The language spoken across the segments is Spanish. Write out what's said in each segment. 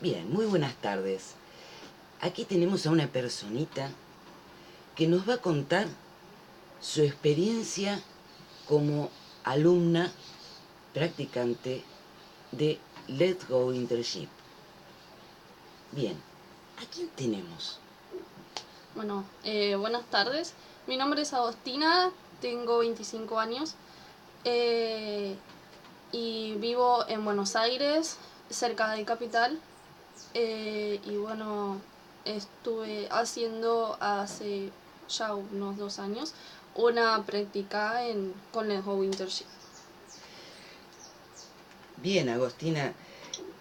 Bien, muy buenas tardes. Aquí tenemos a una personita que nos va a contar su experiencia como alumna practicante de Let's Go Internship. Bien, ¿a quién tenemos? Bueno, buenas tardes. Mi nombre es Agostina, tengo 25 años y vivo en Buenos Aires, cerca de Capital. Y bueno, estuve haciendo hace ya unos 2 años una práctica con el Go Internship. Bien, Agostina.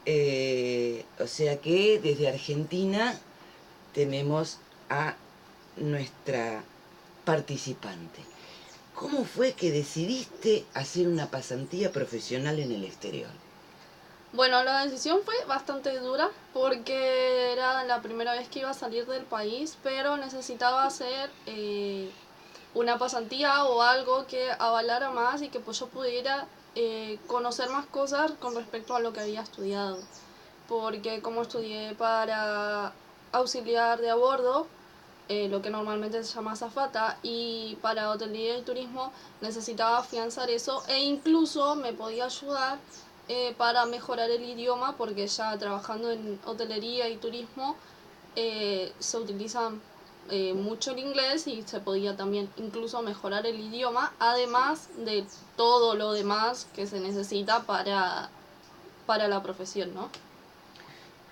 O sea que desde Argentina tenemos a nuestra participante. ¿Cómo fue que decidiste hacer una pasantía profesional en el exterior? Bueno, la decisión fue bastante dura porque era la primera vez que iba a salir del país, pero necesitaba hacer una pasantía o algo que avalara más y que pues yo pudiera conocer más cosas con respecto a lo que había estudiado. Porque como estudié para auxiliar de a bordo, lo que normalmente se llama azafata, y para hotelería y turismo necesitaba afianzar eso e incluso me podía ayudar para mejorar el idioma porque ya trabajando en hotelería y turismo se utiliza mucho el inglés y se podía también incluso mejorar el idioma, además de todo lo demás que se necesita para la profesión, ¿no?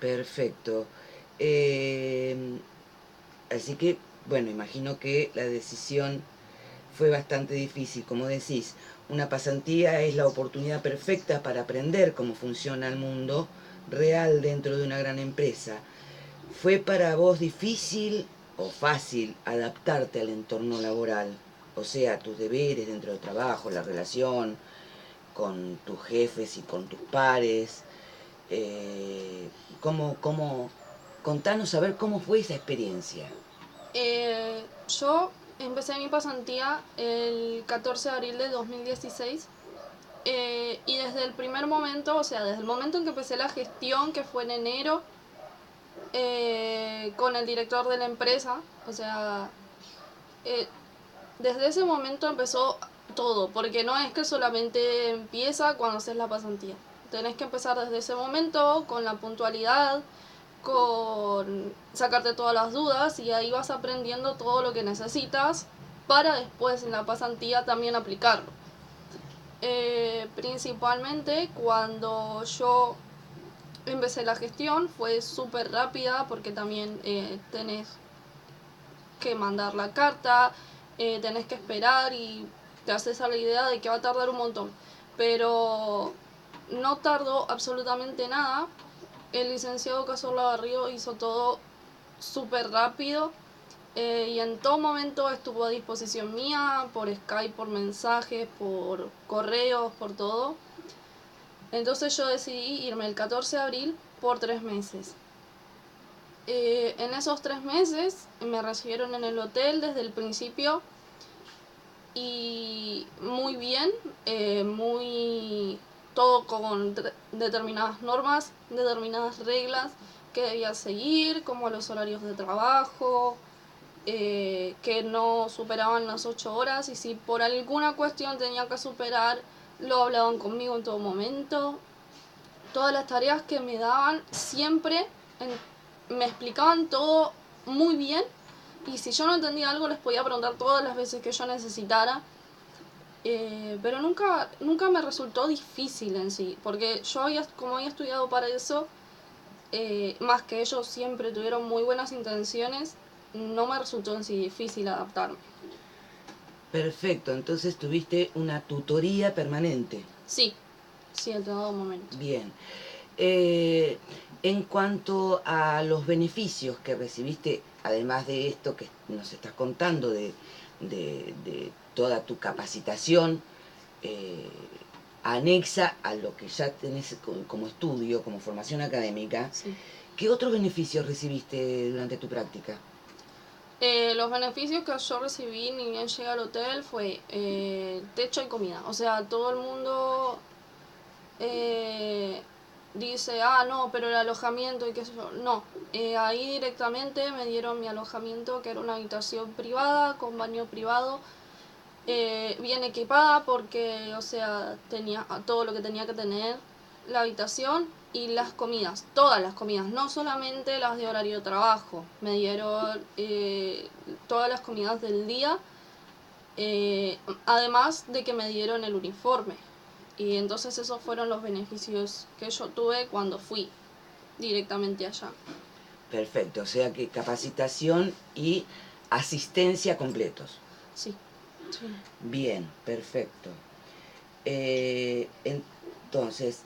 Perfecto. Así que, bueno, imagino que la decisión fue bastante difícil. Como decís, una pasantía es la oportunidad perfecta para aprender cómo funciona el mundo real dentro de una gran empresa. ¿Fue para vos difícil o fácil adaptarte al entorno laboral? O sea, tus deberes dentro del trabajo, la relación con tus jefes y con tus pares. Eh, ¿cómo? Contanos a ver cómo fue esa experiencia. Yo empecé mi pasantía el 14 de abril de 2016 y desde el primer momento, o sea, desde el momento en que empecé la gestión, que fue en enero, con el director de la empresa, o sea, eh, desde ese momento empezó todo, porque no es que solamente empieza cuando haces la pasantía. Tenés que empezar desde ese momento con la puntualidad, con sacarte todas las dudas y ahí vas aprendiendo todo lo que necesitas para después en la pasantía también aplicarlo. Principalmente cuando yo empecé la gestión fue súper rápida porque también tenés que mandar la carta, tenés que esperar y te haces a la idea de que va a tardar un montón. Pero no tardó absolutamente nada. El licenciado Cazorla Barrio hizo todo súper rápido y en todo momento estuvo a disposición mía, por Skype, por mensajes, por correos, por todo. Entonces yo decidí irme el 14 de abril por 3 meses. En esos 3 meses me recibieron en el hotel desde el principio y muy bien, muy todo con determinadas normas, determinadas reglas que debía seguir, como los horarios de trabajo, que no superaban las 8 horas y si por alguna cuestión tenía que superar, lo hablaban conmigo en todo momento. Todas las tareas que me daban siempre me explicaban todo muy bien y si yo no entendía algo les podía preguntar todas las veces que yo necesitara. Pero nunca me resultó difícil en sí, porque yo como había estudiado para eso, más que ellos siempre tuvieron muy buenas intenciones, no me resultó en sí difícil adaptarme. Perfecto, entonces tuviste una tutoría permanente. Sí, sí, en todo momento. Bien. Eh, en cuanto a los beneficios que recibiste, además de esto que nos estás contando, de toda tu capacitación eh, anexa a lo que ya tenés como estudio, como formación académica, Sí. ¿qué otros beneficios recibiste durante tu práctica? Los beneficios que yo recibí ni bien llegué al hotel fue techo y comida. O sea, todo el mundo dice, no, pero el alojamiento y qué sé yo. No, ahí directamente me dieron mi alojamiento, que era una habitación privada, con baño privado, bien equipada porque, o sea, tenía todo lo que tenía que tener la habitación y las comidas, todas las comidas, no solamente las de horario de trabajo. Me dieron todas las comidas del día, además de que me dieron el uniforme. Y entonces esos fueron los beneficios que yo tuve cuando fui directamente allá. Perfecto, o sea que capacitación y asistencia completos. Sí, sí. Bien, perfecto. Entonces,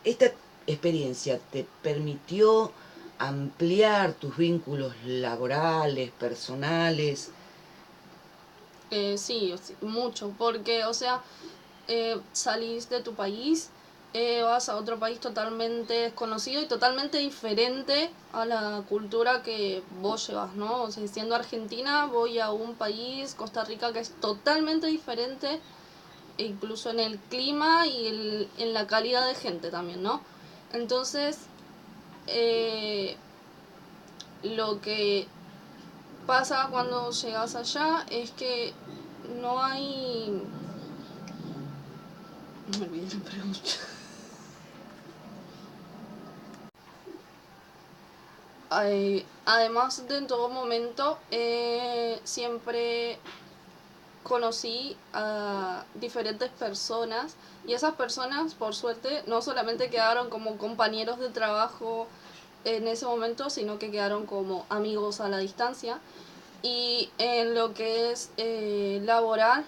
¿esta experiencia te permitió ampliar tus vínculos laborales, personales? Sí, mucho, porque, o sea, salís de tu país, vas a otro país totalmente desconocido y totalmente diferente a la cultura que vos llevas, ¿no? O sea, siendo argentina, voy a un país, Costa Rica, que es totalmente diferente, incluso en el clima y en la calidad de gente también, ¿no? Entonces, lo que pasa cuando llegas allá es que no hay... Me olvidé la pregunta. Además de en todo momento, siempre conocí a diferentes personas y esas personas, por suerte, no solamente quedaron como compañeros de trabajo en ese momento, sino que quedaron como amigos a la distancia. Y en lo que es laboral,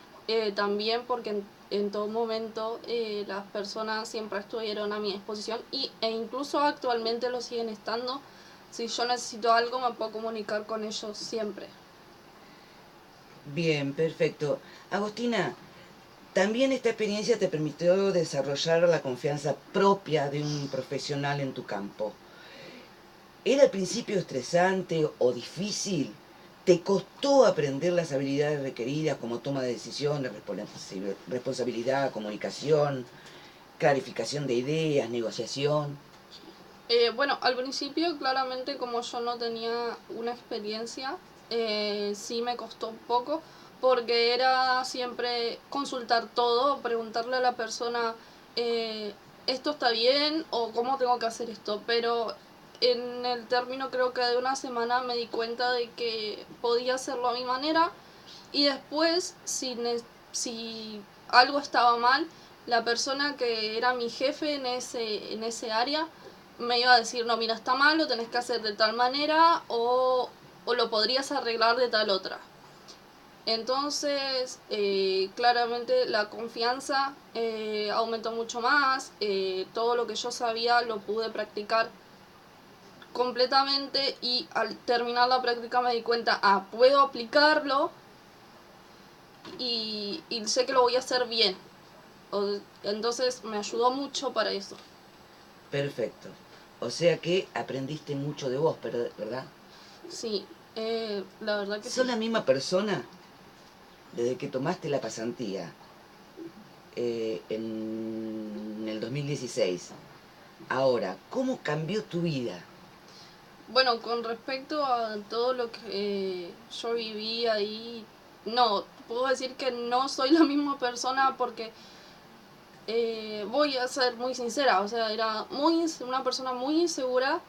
también porque en todo momento las personas siempre estuvieron a mi disposición e incluso actualmente lo siguen estando. Si yo necesito algo me puedo comunicar con ellos siempre. Bien, perfecto. Agostina, también esta experiencia te permitió desarrollar la confianza propia de un profesional en tu campo. ¿Era al principio estresante o difícil? ¿Te costó aprender las habilidades requeridas como toma de decisiones, responsabilidad, comunicación, clarificación de ideas, negociación? Bueno, al principio claramente como yo no tenía una experiencia, sí me costó un poco porque era siempre consultar todo, preguntarle a la persona, esto está bien o cómo tengo que hacer esto, pero en el término creo que de una semana me di cuenta de que podía hacerlo a mi manera y después si algo estaba mal, la persona que era mi jefe en ese área me iba a decir, no, mira, está mal, lo tenés que hacer de tal manera o lo podrías arreglar de tal otra. Entonces, claramente la confianza aumentó mucho más, todo lo que yo sabía lo pude practicar completamente y al terminar la práctica me di cuenta, puedo aplicarlo y sé que lo voy a hacer bien. Entonces me ayudó mucho para eso. Perfecto. O sea que aprendiste mucho de vos, ¿verdad? Sí, la verdad que ¿Sos sí. la misma persona desde que tomaste la pasantía en el 2016? Ahora, ¿cómo cambió tu vida? Bueno, con respecto a todo lo que yo viví ahí, no, puedo decir que no soy la misma persona porque voy a ser muy sincera, o sea, era una persona muy insegura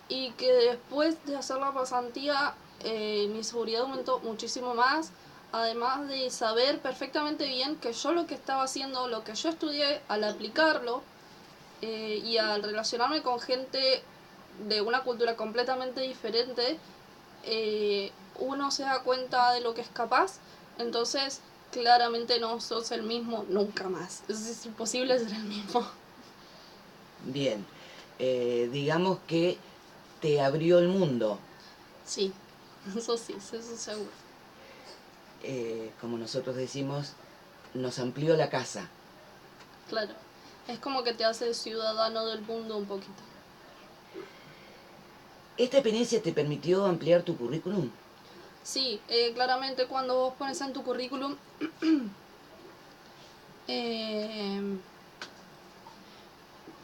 y que después de hacer la pasantía mi seguridad aumentó muchísimo más, además de saber perfectamente bien que yo lo que estaba haciendo, lo que yo estudié, al aplicarlo y al relacionarme con gente de una cultura completamente diferente, uno se da cuenta de lo que es capaz, entonces claramente no sos el mismo nunca más. Es imposible ser el mismo. Bien, digamos que te abrió el mundo, Sí, eso sí, eso seguro. como nosotros decimos, nos amplió la casa. Claro. Es como que te hace ciudadano del mundo un poquito. ¿Esta experiencia te permitió ampliar tu currículum? Sí, claramente cuando vos pones en tu currículum eh,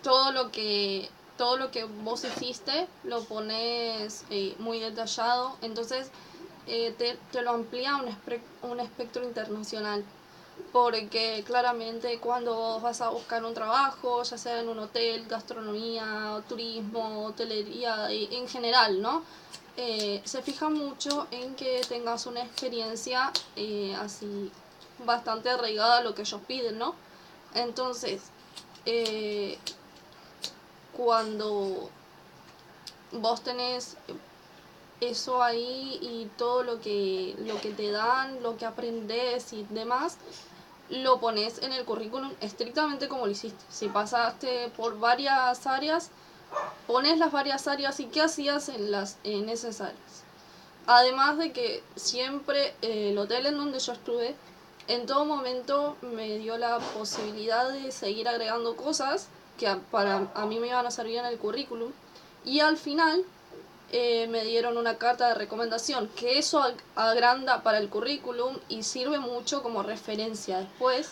todo lo que todo lo que vos hiciste lo pones muy detallado, entonces te lo amplía un espectro internacional. Porque claramente cuando vos vas a buscar un trabajo, ya sea en un hotel, gastronomía, turismo, hotelería, en general, ¿no? Se fija mucho en que tengas una experiencia así bastante arraigada a lo que ellos piden, ¿no? Entonces, eh, cuando vos tenés eso ahí y todo lo que te dan, lo que aprendes y demás, lo pones en el currículum estrictamente como lo hiciste. Si pasaste por varias áreas, pones las varias áreas y qué hacías en esas áreas. Además de que siempre el hotel en donde yo estuve, en todo momento me dio la posibilidad de seguir agregando cosas que a mí me iban a servir en el currículum. Y al final me dieron una carta de recomendación, que eso agranda para el currículum y sirve mucho como referencia después.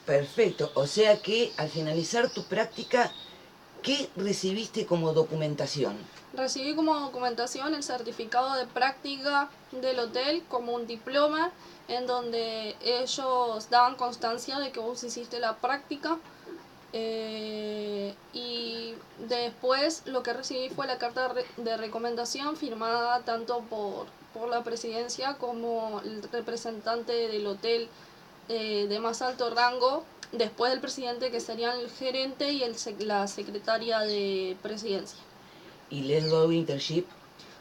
Perfecto, o sea que al finalizar tu práctica, ¿qué recibiste como documentación? Recibí como documentación el certificado de práctica del hotel como un diploma en donde ellos daban constancia de que vos hiciste la práctica. Y después lo que recibí fue la carta de recomendación firmada tanto por la presidencia como el representante del hotel de más alto rango, después del presidente, que serían el gerente y la secretaria de presidencia. ¿Y Let's Go Internship?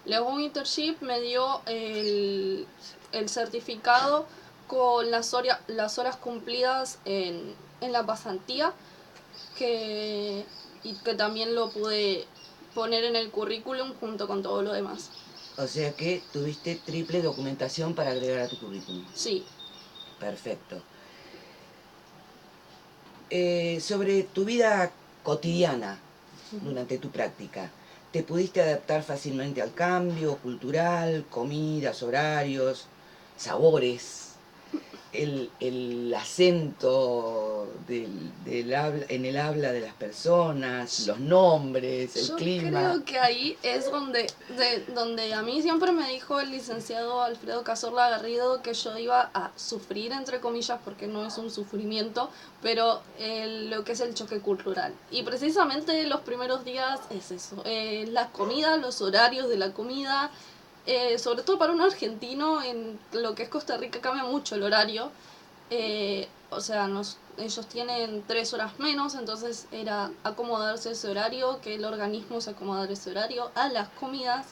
Luego Internship me dio el certificado con las horas cumplidas en la pasantía, y que también lo pude poner en el currículum junto con todo lo demás. O sea que tuviste triple documentación para agregar a tu currículum. Sí. Perfecto. Sobre tu vida cotidiana durante tu práctica, ¿te pudiste adaptar fácilmente al cambio cultural, comidas, horarios, sabores? El acento en el habla de las personas, los nombres, el clima. Yo creo que ahí es donde a mí siempre me dijo el licenciado Alfredo Cazorla Garrido que yo iba a sufrir, entre comillas, porque no es un sufrimiento, pero lo que es el choque cultural. Y precisamente los primeros días es eso, la comida, los horarios de la comida. Sobre todo para un argentino, en lo que es Costa Rica cambia mucho el horario. O sea, ellos tienen 3 horas menos, entonces era acomodarse ese horario, que el organismo se acomodara ese horario a las comidas.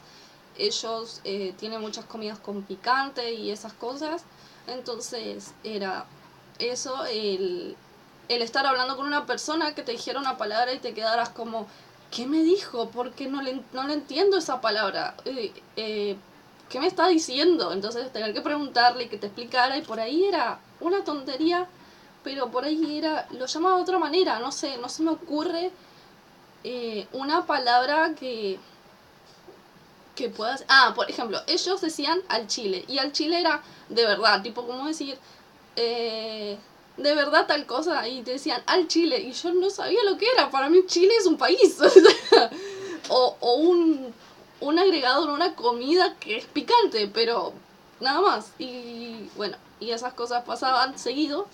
Ellos tienen muchas comidas con picante y esas cosas, entonces era eso, el estar hablando con una persona que te dijera una palabra y te quedaras como, ¿qué me dijo? Porque no le entiendo esa palabra. ¿Qué me está diciendo? Entonces tener que preguntarle y que te explicara, y por ahí era una tontería, pero por ahí lo llamaba de otra manera, no sé, no se me ocurre una palabra que puedas... Ah, por ejemplo, ellos decían al chile, y al chile era de verdad, tipo como decir... de verdad tal cosa, y te decían al Chile, y yo no sabía lo que era. Para mí Chile es un país. o un agregado en una comida que es picante, pero nada más. Y bueno, y esas cosas pasaban seguido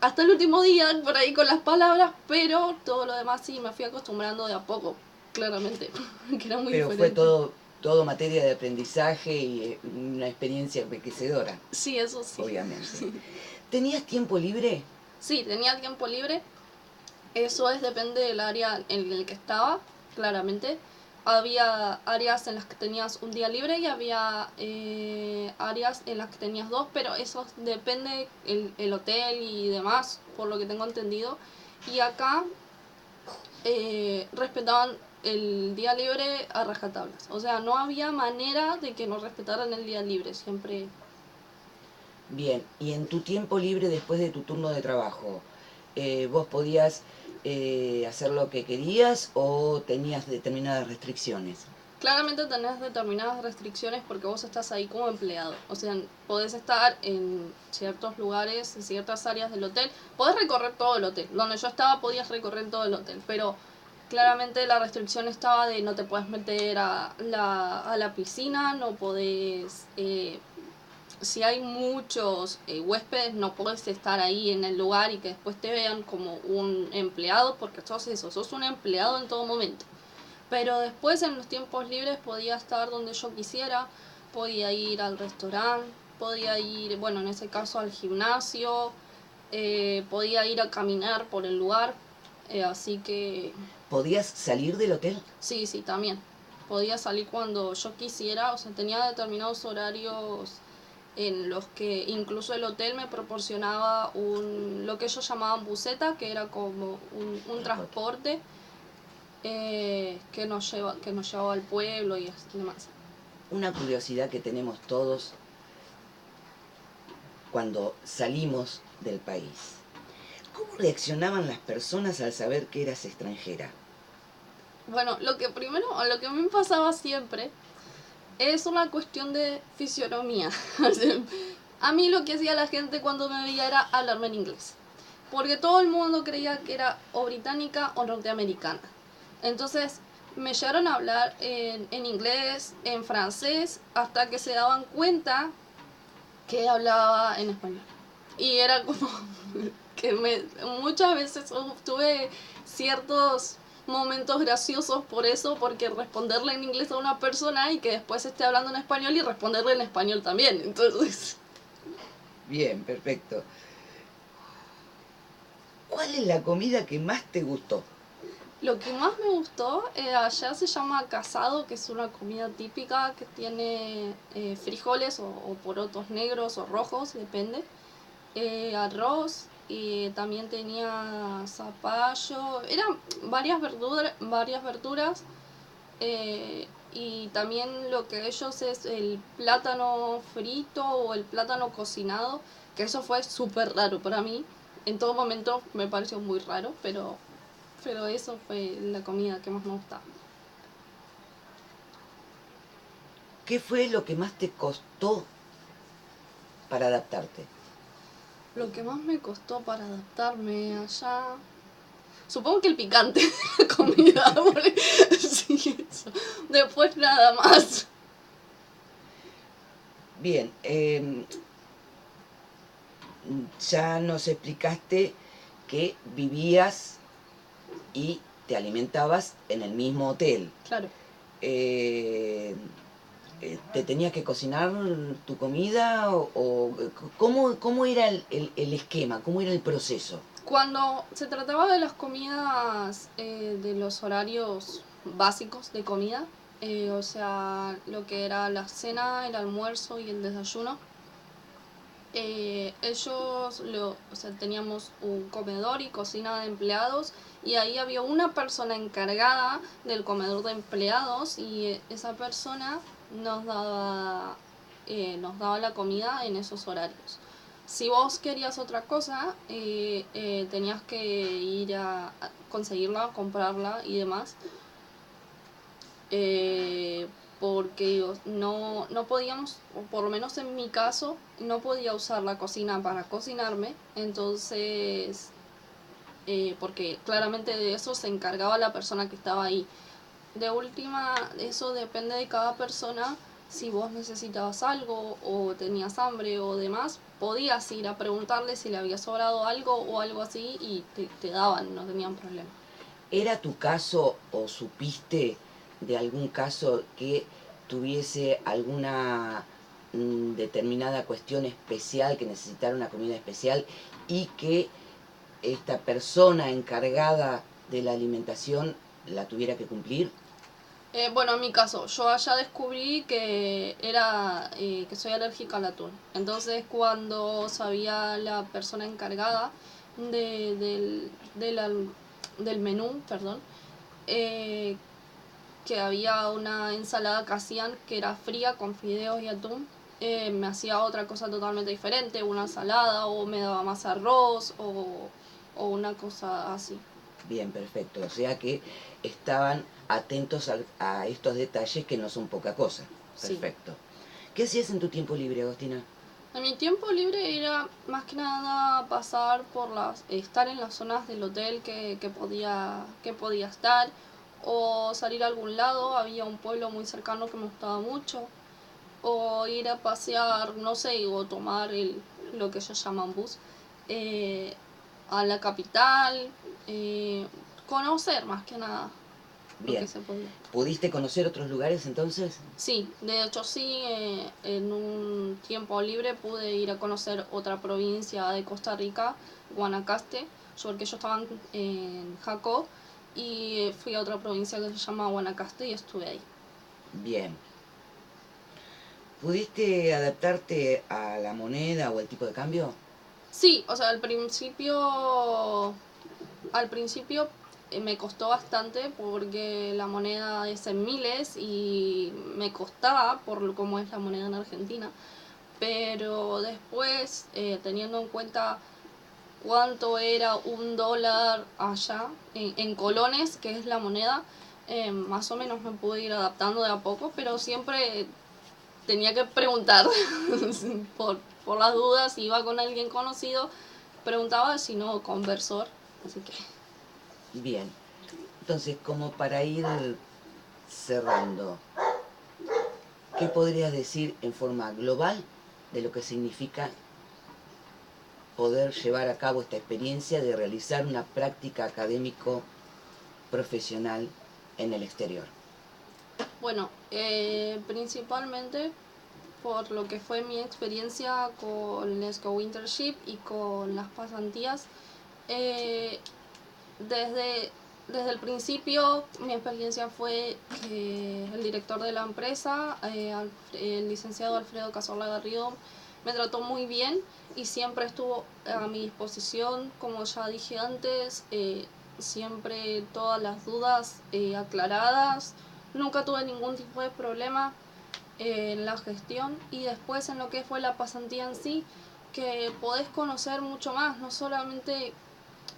hasta el último día por ahí con las palabras, pero todo lo demás sí me fui acostumbrando de a poco, claramente, que era muy Pero diferente. fue todo materia de aprendizaje y una experiencia enriquecedora. Sí, eso sí. Obviamente. ¿Tenías tiempo libre? Sí, tenía tiempo libre. Eso depende del área en el que estaba, claramente. Había áreas en las que tenías un día libre y había áreas en las que tenías 2, pero eso depende el hotel y demás, por lo que tengo entendido. Y acá respetaban el día libre a rajatablas. O sea, no había manera de que no respetaran el día libre, siempre. Bien, y en tu tiempo libre después de tu turno de trabajo, ¿vos podías hacer lo que querías o tenías determinadas restricciones? Claramente tenés determinadas restricciones porque vos estás ahí como empleado. O sea, podés estar en ciertos lugares, en ciertas áreas del hotel. Podés recorrer todo el hotel. Donde yo estaba podías recorrer todo el hotel. Pero claramente la restricción estaba de no te puedes meter a la piscina, no podés, si hay muchos huéspedes, no podés estar ahí en el lugar y que después te vean como un empleado, porque sos eso, sos un empleado en todo momento. Pero después en los tiempos libres podía estar donde yo quisiera, podía ir al restaurante, podía ir, bueno, en ese caso al gimnasio, podía ir a caminar por el lugar, así que ¿Podías salir del hotel? sí, sí, también. Podía salir cuando yo quisiera, o sea, tenía determinados horarios en los que incluso el hotel me proporcionaba lo que ellos llamaban buseta, que era como un transporte que nos llevaba al pueblo y demás. Una curiosidad que tenemos todos cuando salimos del país. ¿Cómo reaccionaban las personas al saber que eras extranjera? Bueno, lo que a mí me pasaba siempre es una cuestión de fisionomía. A mí lo que hacía la gente cuando me veía era hablarme en inglés. Porque todo el mundo creía que era o británica o norteamericana. Entonces me llegaron a hablar en inglés, en francés, hasta que se daban cuenta que hablaba en español. Y era como que muchas veces tuve ciertos momentos graciosos por eso, porque responderle en inglés a una persona y que después esté hablando en español y responderle en español también. Entonces, Bien, perfecto. ¿Cuál es la comida que más te gustó? lo que más me gustó, allá se llama casado, que es una comida típica que tiene frijoles o porotos negros o rojos, depende, arroz, y también tenía zapallo, eran varias verduras, y también lo que ellos es el plátano frito o el plátano cocinado, que eso fue súper raro para mí. En todo momento me pareció muy raro, pero eso fue la comida que más me gustaba. ¿Qué fue lo que más te costó para adaptarte? Lo que más me costó para adaptarme allá, supongo que el picante de la comida, porque sí, eso. Después nada más. Bien, ya nos explicaste que vivías y te alimentabas en el mismo hotel. Claro. ¿Te tenías que cocinar tu comida o cómo era el esquema, cómo era el proceso? Cuando se trataba de las comidas, de los horarios básicos de comida, o sea, lo que era la cena, el almuerzo y el desayuno, o sea, teníamos un comedor y cocina de empleados y ahí había una persona encargada del comedor de empleados y esa persona nos daba la comida en esos horarios. Si vos querías otra cosa, tenías que ir a conseguirla, comprarla y demás. Porque no podíamos, o por lo menos en mi caso, no podía usar la cocina para cocinarme, entonces, porque claramente de eso se encargaba la persona que estaba ahí. De última, eso depende de cada persona. Si vos necesitabas algo o tenías hambre o demás, podías ir a preguntarle si le había sobrado algo o algo así y te daban, no tenían problema. ¿Era tu caso o supiste de algún caso que tuviese alguna determinada cuestión especial, que necesitara una comida especial y que esta persona encargada de la alimentación la tuviera que cumplir? Bueno, en mi caso, yo allá descubrí que soy alérgica al atún. Entonces, cuando sabía la persona encargada del menú, perdón, eh, que había una ensalada que hacían que era fría con fideos y atún, me hacía otra cosa totalmente diferente, una ensalada o me daba más arroz o una cosa así. Bien, perfecto. O sea que estaban atentos a estos detalles que no son poca cosa. Sí. Perfecto. ¿Qué hacías en tu tiempo libre, Agostina? En mi tiempo libre era más que nada pasar por estar en las zonas del hotel que podía estar, o salir a algún lado. Había un pueblo muy cercano que me gustaba mucho, o ir a pasear, no sé, o tomar lo que ellos llaman bus, eh, a la capital, eh, conocer más que nada lo que Bien. se podía. ¿Pudiste conocer otros lugares entonces? Sí, de hecho sí, en un tiempo libre pude ir a conocer otra provincia de Costa Rica, Guanacaste, porque yo estaba en Jacó, y fui a otra provincia que se llama Guanacaste y estuve ahí. Bien. ¿Pudiste adaptarte a la moneda o el tipo de cambio? Sí, o sea, al principio me costó bastante porque la moneda es en miles y me costaba por cómo es la moneda en Argentina. Pero después, teniendo en cuenta cuánto era $1 allá, en colones, que es la moneda, más o menos me pude ir adaptando de a poco, pero siempre tenía que preguntar por las dudas. Si iba con alguien conocido, preguntaba, si no, conversor. Así que Bien. Entonces, como para ir cerrando, ¿qué podrías decir en forma global de lo que significa poder llevar a cabo esta experiencia de realizar una práctica académico profesional en el exterior? bueno, principalmente por lo que fue mi experiencia con el School Internship y con las pasantías. eh, desde, desde el principio mi experiencia fue que el director de la empresa, el licenciado Alfredo Cazorla Garrido, me trató muy bien y siempre estuvo a mi disposición, como ya dije antes, siempre todas las dudas aclaradas. Nunca tuve ningún tipo de problema en la gestión, y después en lo que fue la pasantía en sí, que podés conocer mucho más, no solamente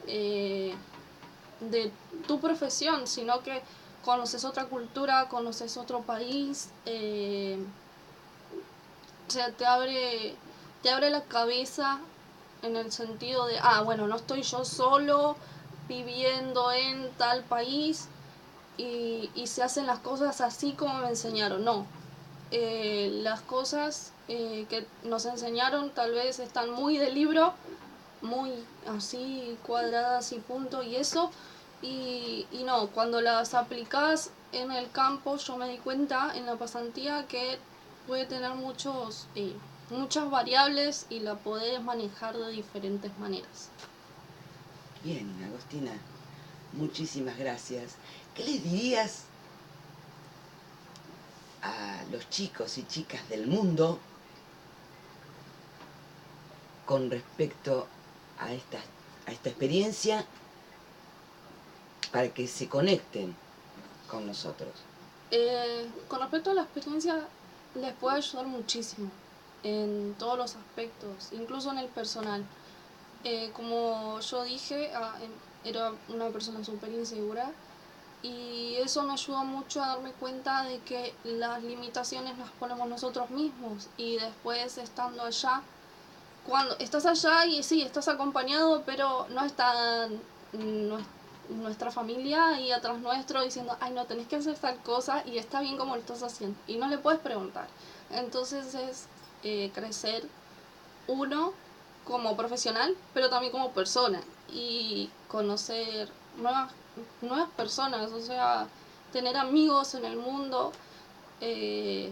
eh, de tu profesión, sino que conoces otra cultura, conoces otro país, o sea, te abre la cabeza en el sentido de, bueno, no estoy yo solo viviendo en tal país y se hacen las cosas así como me enseñaron. No, las cosas que nos enseñaron tal vez están muy de libro, muy así cuadradas y punto y eso, y no, cuando las aplicás en el campo, yo me di cuenta en la pasantía que puede tener muchas variables y la podés manejar de diferentes maneras. Bien, Agostina, muchísimas gracias. ¿Qué les dirías a los chicos y chicas del mundo con respecto a esta experiencia para que se conecten con nosotros? Con respecto a la experiencia, les puede ayudar muchísimo en todos los aspectos, incluso en el personal. Como yo dije, era una persona súper insegura, y eso me ayudó mucho a darme cuenta de que las limitaciones las ponemos nosotros mismos, y después estando allá, cuando estás allá y sí, estás acompañado, pero no está nuestra familia ahí atrás nuestro diciendo, ay, no, tenés que hacer tal cosa y está bien como lo estás haciendo, y no le puedes preguntar. Entonces es crecer uno como profesional, pero también como persona, y conocer nuevas personas, o sea, tener amigos en el mundo. eh,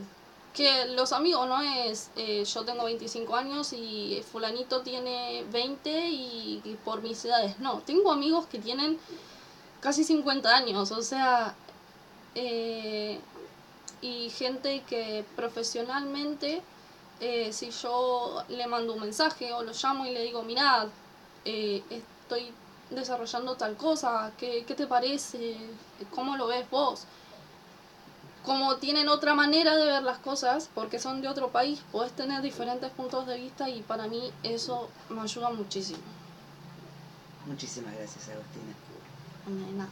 que los amigos no es yo tengo 25 años y fulanito tiene 20 y por mis edades, no, tengo amigos que tienen casi 50 años, o sea, y gente que profesionalmente, si yo le mando un mensaje o lo llamo y le digo, mirá, estoy desarrollando tal cosa, ¿qué te parece? ¿Cómo lo ves vos? Como tienen otra manera de ver las cosas, porque son de otro país, podés tener diferentes puntos de vista, y para mí eso me ayuda muchísimo. Muchísimas gracias, Agostina. Nada.